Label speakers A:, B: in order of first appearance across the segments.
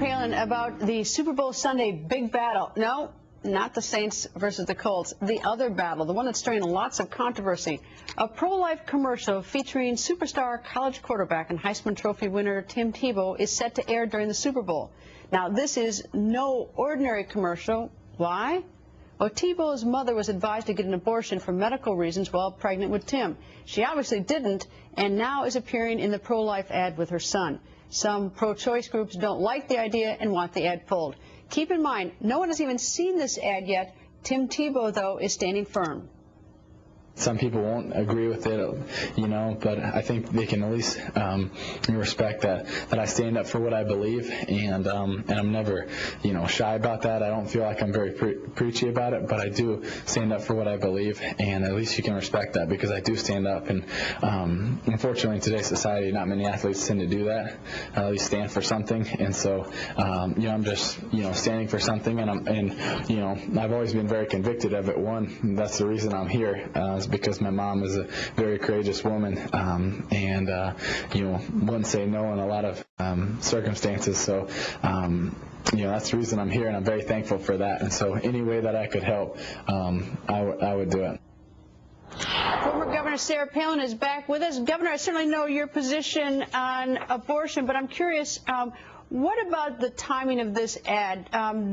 A: Palin about the Super Bowl Sunday big battle. No, not the Saints versus the Colts. The other battle, the one that's stirring lots of controversy. A pro-life commercial featuring superstar college quarterback and Heisman Trophy winner Tim Tebow is set to air during the Super Bowl. Now, this is no ordinary commercial. Why? Well, Tebow's mother was advised to get an abortion for medical reasons while pregnant with Tim. She obviously didn't, and now is appearing in the pro-life ad with her son. Some pro-choice groups don't like the idea and want the ad pulled. Keep in mind, no one has even seen this ad yet. Tim Tebow, though, is standing firm.
B: Some people won't agree with it, you know, but I think they can at least respect that I stand up for what I believe, and I'm never, you know, shy about that. I don't feel like I'm very preachy about it, but I do stand up for what I believe, and at least you can respect that because I do stand up. And unfortunately, in today's society, not many athletes tend to do that. At least stand for something, and so you know, I'm just, you know, standing for something, and you know, I've always been very convicted of it. One, that's the reason I'm here. Is because my mom is a very courageous woman, and you know, wouldn't say no in a lot of circumstances. So you know, that's the reason I'm here, and I'm very thankful for that. And so any way that I could help, I would do it.
A: Former Governor Sarah Palin is back with us. Governor, I certainly know your position on abortion, but I'm curious, what about the timing of this ad?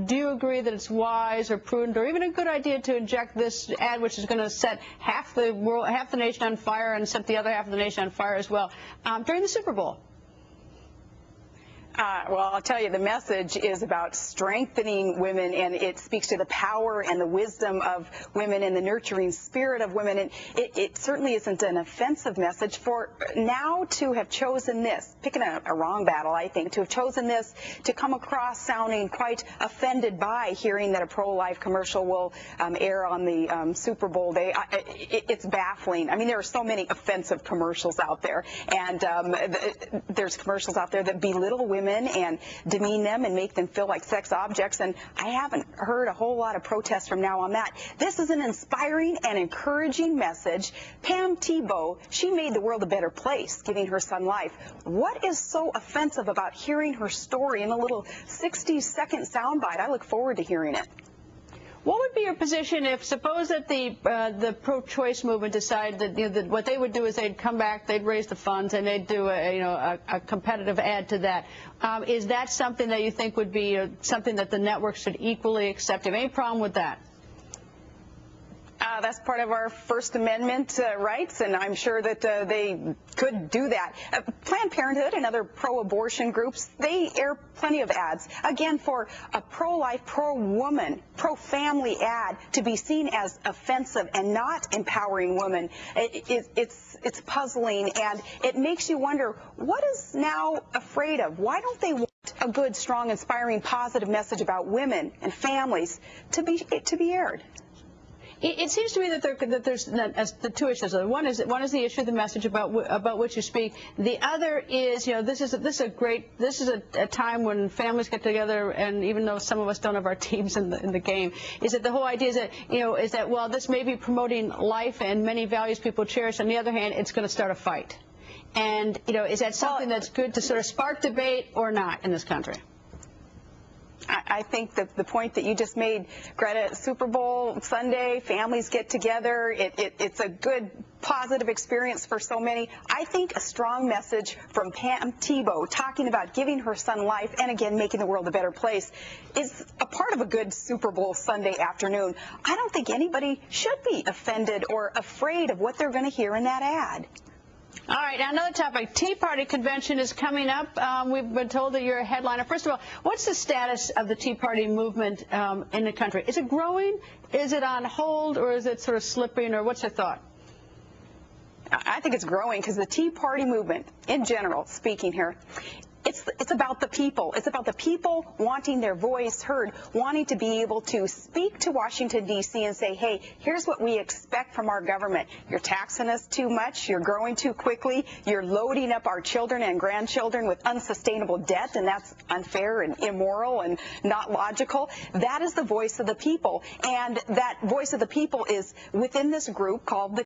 A: Do you agree that it's wise or prudent or even a good idea to inject this ad, which is going to set half the world, half the nation on fire, and set the other half of the nation on fire as well, during the Super Bowl?
C: Well, I'll tell you, the message is about strengthening women, and it speaks to the power and the wisdom of women and the nurturing spirit of women. And it certainly isn't an offensive message. For now to have chosen this, picking a wrong battle, I think, to have chosen this, to come across sounding quite offended by hearing that a pro-life commercial will air on the Super Bowl day, it's baffling. I mean, there are so many offensive commercials out there, and there's commercials out there that belittle women and demean them and make them feel like sex objects, and I haven't heard a whole lot of protests from now on that. This is an inspiring and encouraging message. Pam Tebow, she made the world a better place, giving her son life. What is so offensive about hearing her story in a little 60-second soundbite? I look forward to hearing it.
A: What would be your position if, suppose that the pro-choice movement decided that, you know, that what they would do is they'd come back, they'd raise the funds, and they'd do a competitive ad to that? Is that something that you think would be something that the network should equally accept? Have any problem with that?
C: That's part of our First Amendment rights, and I'm sure that they could do that. Planned Parenthood and other pro-abortion groups, they air plenty of ads. Again, for a pro-life, pro-woman, pro-family ad to be seen as offensive and not empowering women, it's puzzling, and it makes you wonder, what is now afraid of? Why don't they want a good, strong, inspiring, positive message about women and families to be aired?
A: It seems to me that there's the two issues. One is the issue of the message about which you speak. The other is, you know, this is a time when families get together, and even though some of us don't have our teams in the game, is that the whole idea is that, you know, is that, well, this may be promoting life and many values people cherish. On the other hand, it's going to start a fight. And, you know, is that something that's good to sort of spark debate or not in this country?
C: I think that the point that you just made, Greta, Super Bowl Sunday, families get together, it's a good, positive experience for so many. I think a strong message from Pam Tebow talking about giving her son life and, again, making the world a better place is a part of a good Super Bowl Sunday afternoon. I don't think anybody should be offended or afraid of what they're going to hear in that ad.
A: All right, now another topic. Tea Party convention is coming up. We've been told that you're a headliner. First of all, what's the status of the Tea Party movement in the country? Is it growing? Is it on hold? Or is it sort of slipping? Or what's your thought?
C: I think it's growing because the Tea Party movement, in general, speaking here, it's about the people. It's about the people wanting their voice heard, wanting to be able to speak to Washington, D.C. and say, hey, here's what we expect from our government. You're taxing us too much. You're growing too quickly. You're loading up our children and grandchildren with unsustainable debt, and that's unfair and immoral and not logical. That is the voice of the people, and that voice of the people is within this group called the